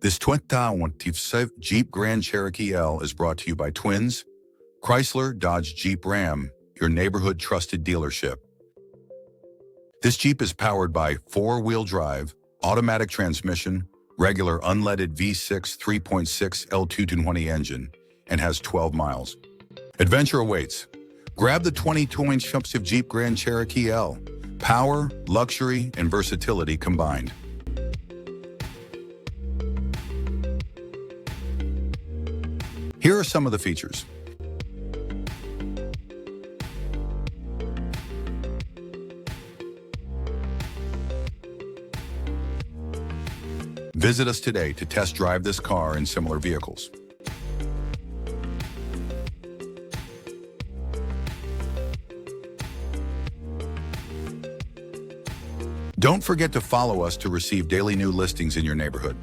This 2025 Jeep Grand Cherokee L is brought to you by Twins, Chrysler, Dodge, Jeep, Ram, your neighborhood trusted dealership. This Jeep is powered by four-wheel drive, automatic transmission, regular unleaded V6 3.6 L220 engine, and has 12 miles. Adventure awaits. Grab the 2025 Jeep Grand Cherokee L. Power, luxury, and versatility combined. Here are some of the features. Visit us today to test drive this car and similar vehicles. Don't forget to follow us to receive daily new listings in your neighborhood.